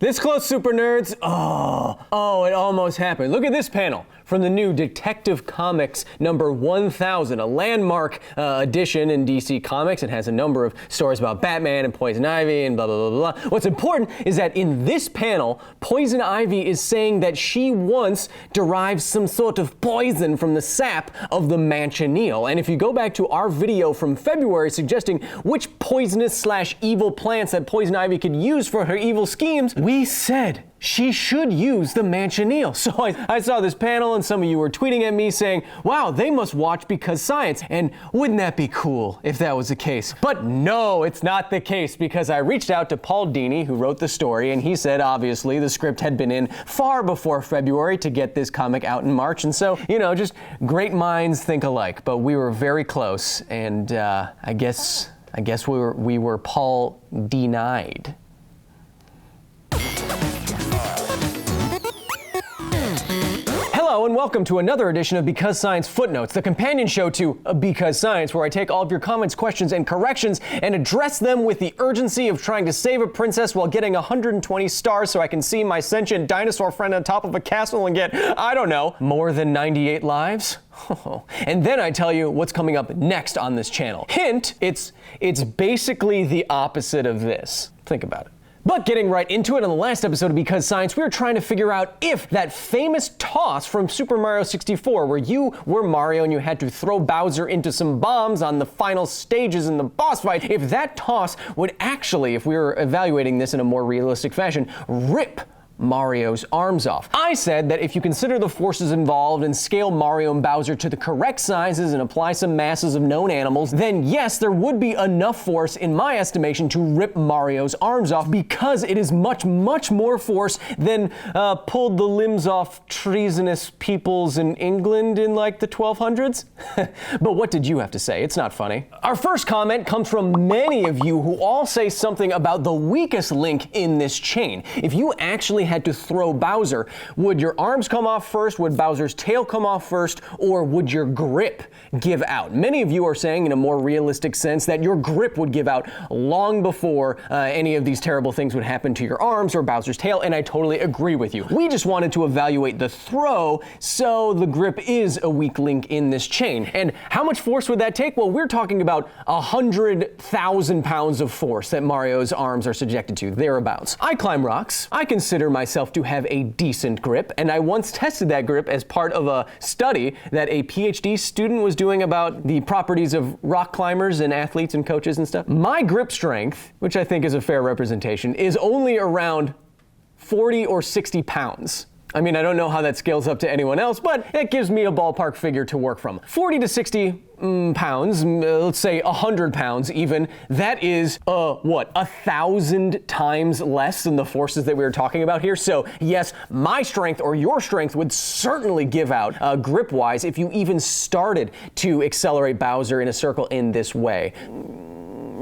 This close, super nerds. Oh, it almost happened. Look at this panel from the new Detective Comics number 1000, a landmark edition in DC Comics. It has a number of stories about Batman and Poison Ivy and blah, blah, blah, blah. What's important is that in this panel, Poison Ivy is saying that she once derived some sort of poison from the sap of the manchineel. And if you go back to our video from February suggesting which poisonous / evil plants that Poison Ivy could use for her evil schemes, we said she should use the manchineel. So I saw this panel and some of you were tweeting at me saying, wow, they must watch Because Science. And wouldn't that be cool if that was the case? But no, it's not the case, because I reached out to Paul Dini, who wrote the story, and he said obviously the script had been in far before February to get this comic out in March. And so, just great minds think alike. But we were very close, and I guess we were Paul denied. Hello and welcome to another edition of Because Science Footnotes, the companion show to Because Science, where I take all of your comments, questions, and corrections and address them with the urgency of trying to save a princess while getting 120 stars so I can see my sentient dinosaur friend on top of a castle and get, I don't know, more than 98 lives? And then I tell you what's coming up next on this channel. Hint, it's basically the opposite of this. Think about it. But getting right into it, on the last episode of Because Science, we were trying to figure out if that famous toss from Super Mario 64, where you were Mario and you had to throw Bowser into some bombs on the final stages in the boss fight, if that toss would actually, if we were evaluating this in a more realistic fashion, rip Mario's arms off. I said that if you consider the forces involved and scale Mario and Bowser to the correct sizes and apply some masses of known animals, then yes, there would be enough force, in my estimation, to rip Mario's arms off, because it is much, much more force than pulled the limbs off treasonous peoples in England in like the 1200s. But what did you have to say? It's not funny. Our first comment comes from many of you who all say something about the weakest link in this chain. If you actually had to throw Bowser, would your arms come off first, would Bowser's tail come off first, or would your grip give out? Many of you are saying, in a more realistic sense, that your grip would give out long before any of these terrible things would happen to your arms or Bowser's tail, and I totally agree with you. We just wanted to evaluate the throw, so the grip is a weak link in this chain. And how much force would that take? Well, we're talking about 100,000 pounds of force that Mario's arms are subjected to, thereabouts. I climb rocks. I consider myself to have a decent grip, and I once tested that grip as part of a study that a PhD student was doing about the properties of rock climbers and athletes and coaches and stuff. My grip strength, which I think is a fair representation, is only around 40 or 60 pounds. I mean, I don't know how that scales up to anyone else, but it gives me a ballpark figure to work from. 40 to 60 pounds, let's say 100 pounds even, that is, 1,000 times less than the forces that we were talking about here. So yes, my strength or your strength would certainly give out grip-wise if you even started to accelerate Bowser in a circle in this way.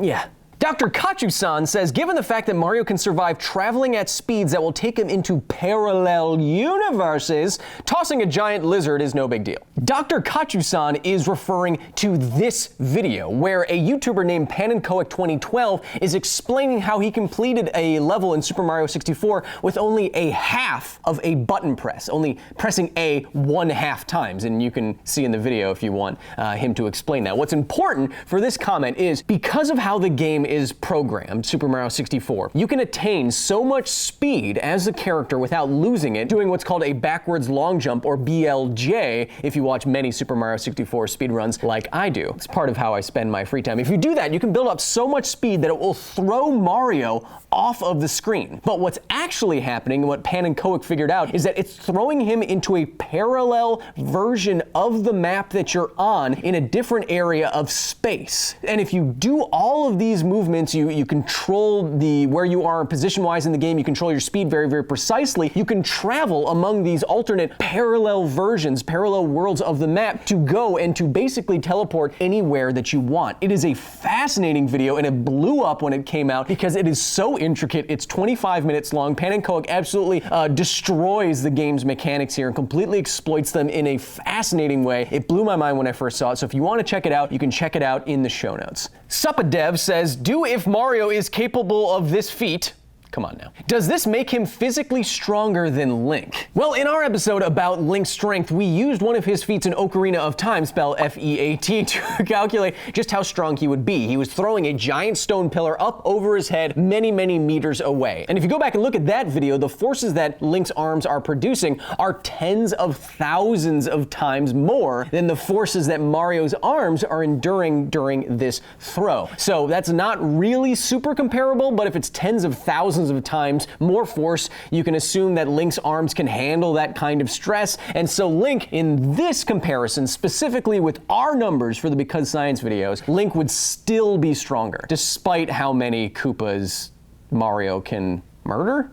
Yeah. Dr. Kachu-san says, given the fact that Mario can survive traveling at speeds that will take him into parallel universes, tossing a giant lizard is no big deal. Dr. Kachu-san is referring to this video, where a YouTuber named Panenkoic2012 is explaining how he completed a level in Super Mario 64 with only a half of a button press, only pressing A 1/2 times, and you can see in the video if you want him to explain that. What's important for this comment is, because of how the game is programmed, Super Mario 64, you can attain so much speed as a character without losing it, doing what's called a backwards long jump, or BLJ, if you watch many Super Mario 64 speedruns like I do. It's part of how I spend my free time. If you do that, you can build up so much speed that it will throw Mario off of the screen. But what's actually happening, and what Panenkoic figured out, is that it's throwing him into a parallel version of the map that you're on in a different area of space. And if you do all of these movements, you control where you are position-wise in the game, you control your speed very, very precisely, you can travel among these alternate parallel versions, parallel worlds of the map to go and to basically teleport anywhere that you want. It is a fascinating video, and it blew up when it came out because it is so intricate. It's 25 minutes long. Panenkoic absolutely destroys the game's mechanics here and completely exploits them in a fascinating way. It blew my mind when I first saw it, so if you want to check it out, you can check it out in the show notes. Suppadev says, do if Mario is capable of this feat, Come on now. Does this make him physically stronger than Link? Well, in our episode about Link's strength, we used one of his feats in Ocarina of Time, spelled F-E-A-T, to calculate just how strong he would be. He was throwing a giant stone pillar up over his head many, many meters away. And if you go back and look at that video, the forces that Link's arms are producing are tens of thousands of times more than the forces that Mario's arms are enduring during this throw. So that's not really super comparable, but if it's tens of thousands of times more force, you can assume that Link's arms can handle that kind of stress. And so Link, in this comparison, specifically with our numbers for the Because Science videos, Link would still be stronger, despite how many Koopas Mario can murder.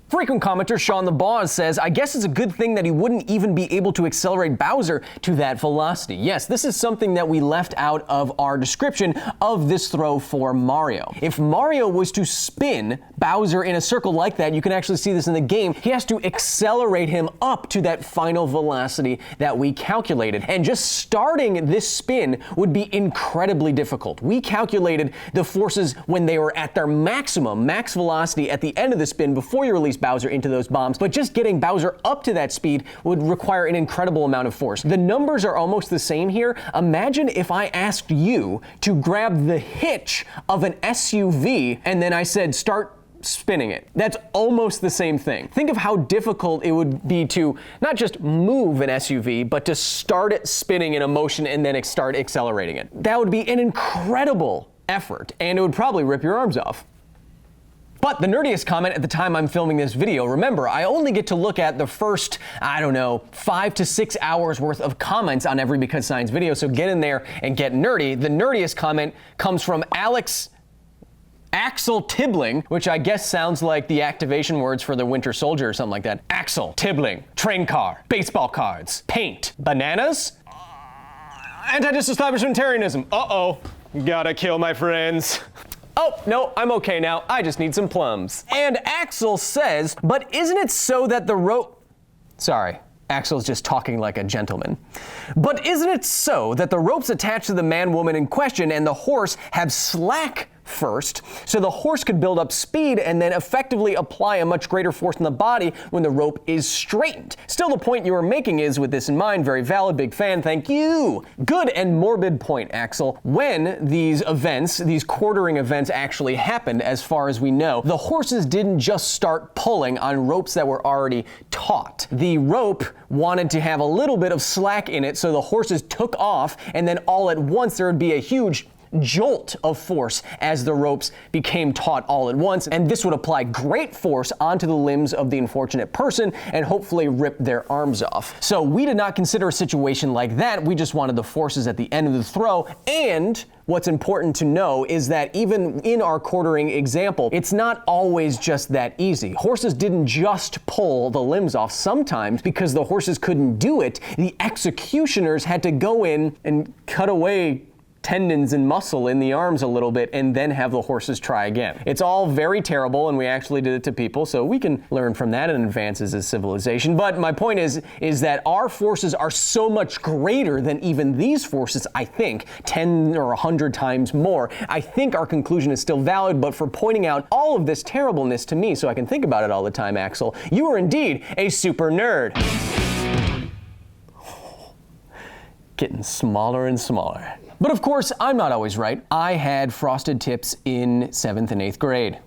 Frequent commenter Sean the Boss says, I guess it's a good thing that he wouldn't even be able to accelerate Bowser to that velocity. Yes, this is something that we left out of our description of this throw for Mario. If Mario was to spin Bowser in a circle like that, you can actually see this in the game, he has to accelerate him up to that final velocity that we calculated. And just starting this spin would be incredibly difficult. We calculated the forces when they were at their maximum, max velocity at the end of the spin before you release Bowser into those bombs, but just getting Bowser up to that speed would require an incredible amount of force. The numbers are almost the same here. Imagine if I asked you to grab the hitch of an SUV and then I said start spinning it. That's almost the same thing. Think of how difficult it would be to not just move an SUV, but to start it spinning in a motion and then start accelerating it. That would be an incredible effort, and it would probably rip your arms off. But the nerdiest comment at the time I'm filming this video, remember, I only get to look at the first, 5 to 6 hours worth of comments on every Because Science video, so get in there and get nerdy. The nerdiest comment comes from Axel Tibbling, which I guess sounds like the activation words for the Winter Soldier or something like that. Axel, Tibbling, train car, baseball cards, paint, bananas, anti-disestablishmentarianism. Uh-oh, gotta kill my friends. Oh, no, I'm okay now. I just need some plums. And Axel says, but isn't it so that the rope... Sorry, Axel's just talking like a gentleman. But isn't it so that the ropes attached to the man-woman in question and the horse have slack first, so the horse could build up speed and then effectively apply a much greater force in the body when the rope is straightened? Still, the point you were making is, with this in mind, very valid, big fan, thank you. Good and morbid point, Axel. When these events, these quartering events actually happened, as far as we know, the horses didn't just start pulling on ropes that were already taut. The rope wanted to have a little bit of slack in it, so the horses took off, and then all at once there would be a huge jolt of force as the ropes became taut all at once, and this would apply great force onto the limbs of the unfortunate person and hopefully rip their arms off. So we did not consider a situation like that, we just wanted the forces at the end of the throw. And what's important to know is that even in our quartering example, it's not always just that easy. Horses didn't just pull the limbs off. Sometimes, because the horses couldn't do it, the executioners had to go in and cut away tendons and muscle in the arms a little bit and then have the horses try again. It's all very terrible, and we actually did it to people, so we can learn from that and advances as civilization. But my point is that our forces are so much greater than even these forces, I think, 10 or 100 times more. I think our conclusion is still valid, but for pointing out all of this terribleness to me so I can think about it all the time, Axel, you are indeed a super nerd. Getting smaller and smaller. But of course, I'm not always right. I had frosted tips in 7th and 8th grade.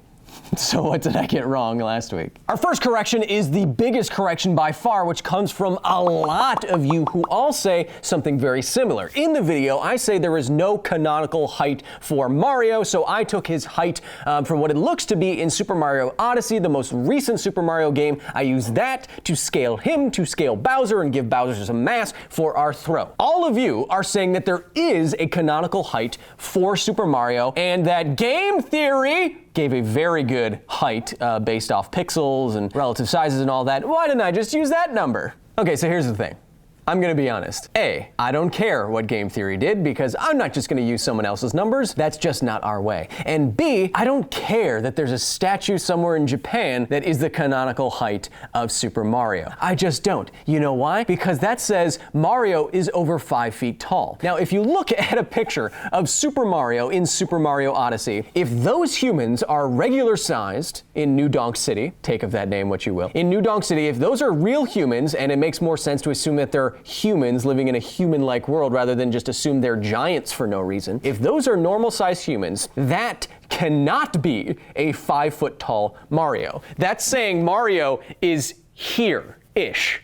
So what did I get wrong last week? Our first correction is the biggest correction by far, which comes from a lot of you who all say something very similar. In the video, I say there is no canonical height for Mario, so I took his height from what it looks to be in Super Mario Odyssey, the most recent Super Mario game. I used that to scale him, to scale Bowser, and give Bowser some mass for our throw. All of you are saying that there is a canonical height for Super Mario, and that game theory gave a very good height based off pixels and relative sizes and all that. Why didn't I just use that number? Okay, so here's the thing. I'm gonna be honest. A, I don't care what game theory did because I'm not just gonna use someone else's numbers. That's just not our way. And B, I don't care that there's a statue somewhere in Japan that is the canonical height of Super Mario. I just don't. You know why? Because that says Mario is over 5 feet tall. Now, if you look at a picture of Super Mario in Super Mario Odyssey, if those humans are regular sized in New Donk City, take of that name what you will, in New Donk City, if those are real humans, and it makes more sense to assume that they're humans living in a human-like world rather than just assume they're giants for no reason, if those are normal-sized humans, that cannot be a 5 foot tall Mario. That's saying Mario is here-ish.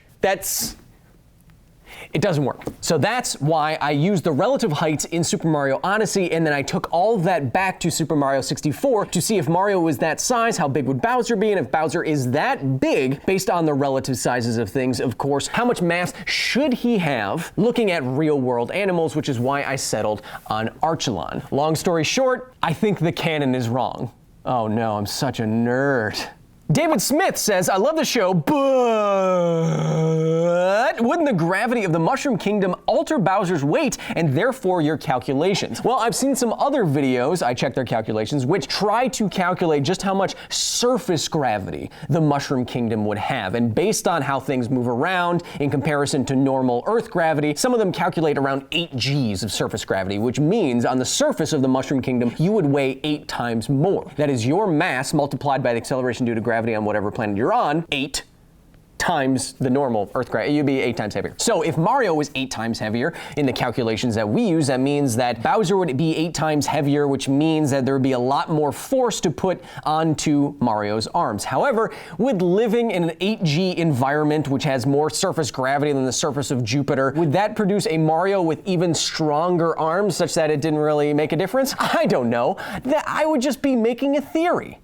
It doesn't work. So that's why I used the relative heights in Super Mario Odyssey, and then I took all of that back to Super Mario 64 to see if Mario was that size, how big would Bowser be, and if Bowser is that big, based on the relative sizes of things, of course, how much mass should he have looking at real-world animals, which is why I settled on Archelon. Long story short, I think the canon is wrong. Oh no, I'm such a nerd. David Smith says, I love the show, but wouldn't the gravity of the Mushroom Kingdom alter Bowser's weight and therefore your calculations? Well, I've seen some other videos, I checked their calculations, which try to calculate just how much surface gravity the Mushroom Kingdom would have. And based on how things move around in comparison to normal Earth gravity, some of them calculate around 8 Gs of surface gravity, which means on the surface of the Mushroom Kingdom, you would weigh 8 times more. That is your mass multiplied by the acceleration due to gravity on whatever planet you're on, 8 times the normal Earth gravity, you'd be 8 times heavier. So if Mario was 8 times heavier in the calculations that we use, that means that Bowser would be 8 times heavier, which means that there would be a lot more force to put onto Mario's arms. However, with living in an 8G environment, which has more surface gravity than the surface of Jupiter, would that produce a Mario with even stronger arms such that it didn't really make a difference? I don't know. I would just be making a theory.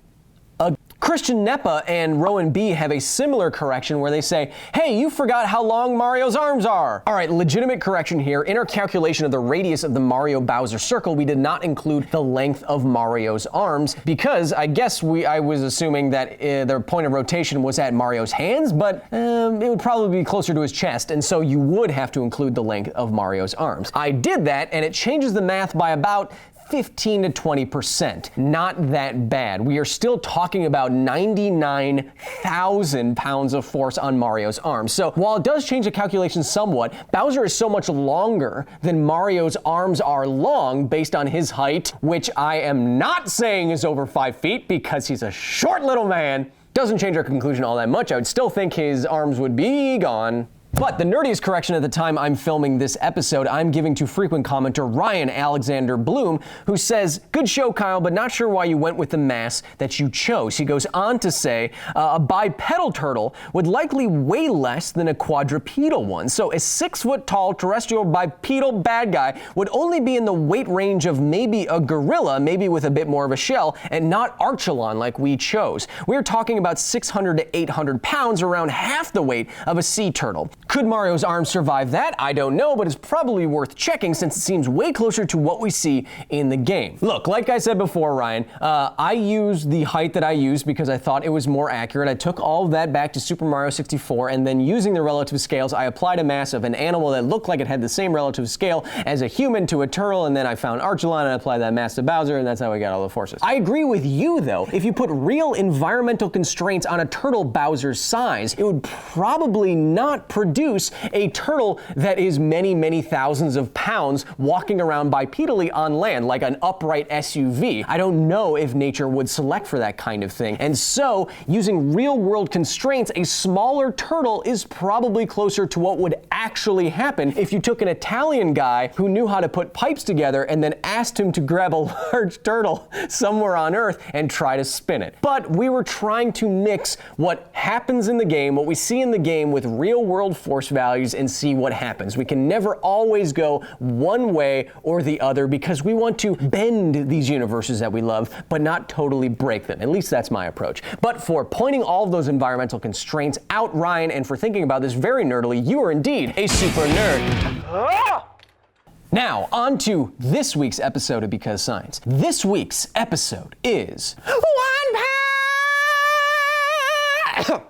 Christian Nepa and Rowan B have a similar correction where they say, hey, you forgot how long Mario's arms are. All right, legitimate correction here. In our calculation of the radius of the Mario Bowser circle, we did not include the length of Mario's arms because I guess I was assuming that the point of rotation was at Mario's hands, but it would probably be closer to his chest, and so you would have to include the length of Mario's arms. I did that, and it changes the math by about 15 to 20%. Not that bad. We are still talking about 99,000 pounds of force on Mario's arms. So while it does change the calculation somewhat, Bowser is so much longer than Mario's arms are long based on his height, which I am not saying is over 5 feet because he's a short little man. Doesn't change our conclusion all that much. I would still think his arms would be gone. But the nerdiest correction at the time I'm filming this episode, I'm giving to frequent commenter Ryan Alexander Bloom, who says, good show, Kyle, but not sure why you went with the mass that you chose. He goes on to say, a bipedal turtle would likely weigh less than a quadrupedal one. So a 6 foot tall terrestrial bipedal bad guy would only be in the weight range of maybe a gorilla, maybe with a bit more of a shell, and not Archelon like we chose. We're talking about 600 to 800 pounds, around half the weight of a sea turtle. Could Mario's arms survive that? I don't know, but it's probably worth checking since it seems way closer to what we see in the game. Look, like I said before, Ryan, I used the height that I used because I thought it was more accurate. I took all of that back to Super Mario 64, and then using the relative scales, I applied a mass of an animal that looked like it had the same relative scale as a human to a turtle, and then I found Archelon and applied that mass to Bowser, and that's how we got all the forces. I agree with you, though. If you put real environmental constraints on a turtle Bowser's size, it would probably not produce a turtle that is many, many thousands of pounds walking around bipedally on land like an upright SUV. I don't know if nature would select for that kind of thing. And so, using real-world constraints, a smaller turtle is probably closer to what would actually happen if you took an Italian guy who knew how to put pipes together and then asked him to grab a large turtle somewhere on Earth and try to spin it. But we were trying to mix what happens in the game, what we see in the game, with real-world force values and see what happens. We can never always go one way or the other because we want to bend these universes that we love, but not totally break them. At least that's my approach. But for pointing all of those environmental constraints out, Ryan, and for thinking about this very nerdily, you are indeed a super nerd. Now, on to this week's episode of Because Science. This week's episode is 1 pound.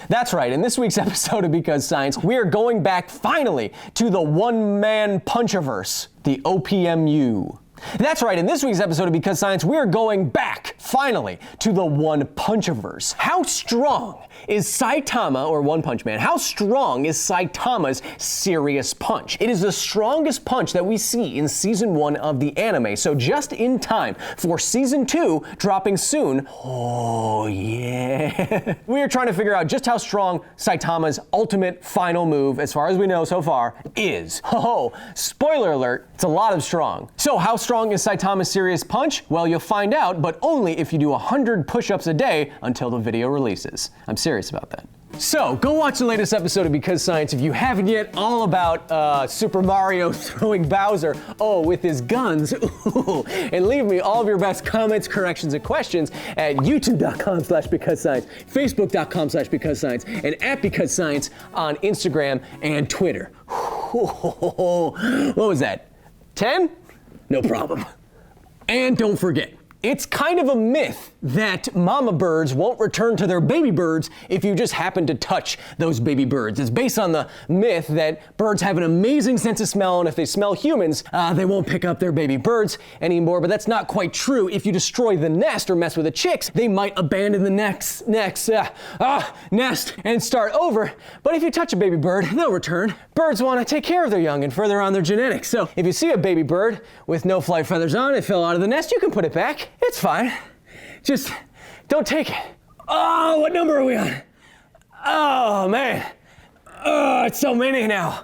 That's right, in this week's episode of Because Science, we are going back finally to the one-man punchiverse, the OPMU. That's right, in this week's episode of Because Science, we are going back, finally, to the One Punchiverse. How strong is Saitama, or One Punch Man, how strong is Saitama's serious punch? It is the strongest punch that we see in Season 1 of the anime, so just in time for Season 2 dropping soon. Oh yeah. We are trying to figure out just how strong Saitama's ultimate final move, as far as we know so far, is. Oh, spoiler alert, it's a lot of strong. So how strong is Saitama's serious punch? Well, you'll find out, but only if you do 100 push-ups a day until the video releases. I'm serious about that. So, go watch the latest episode of Because Science if you haven't yet, all about Super Mario throwing Bowser, with his guns. Ooh. And leave me all of your best comments, corrections, and questions at youtube.com/BecauseScience, facebook.com/BecauseScience, and at Because Science on Instagram and Twitter. What was that? 10? No problem. And don't forget, it's kind of a myth that mama birds won't return to their baby birds if you just happen to touch those baby birds. It's based on the myth that birds have an amazing sense of smell, and if they smell humans, they won't pick up their baby birds anymore, but that's not quite true. If you destroy the nest or mess with the chicks, they might abandon the nest and start over, but if you touch a baby bird, they'll return. Birds want to take care of their young and further on their genetics, so if you see a baby bird with no flight feathers on, it fell out of the nest, you can put it back. It's fine. Just don't take it. Oh, what number are we on? Oh, man. Oh, it's so many now.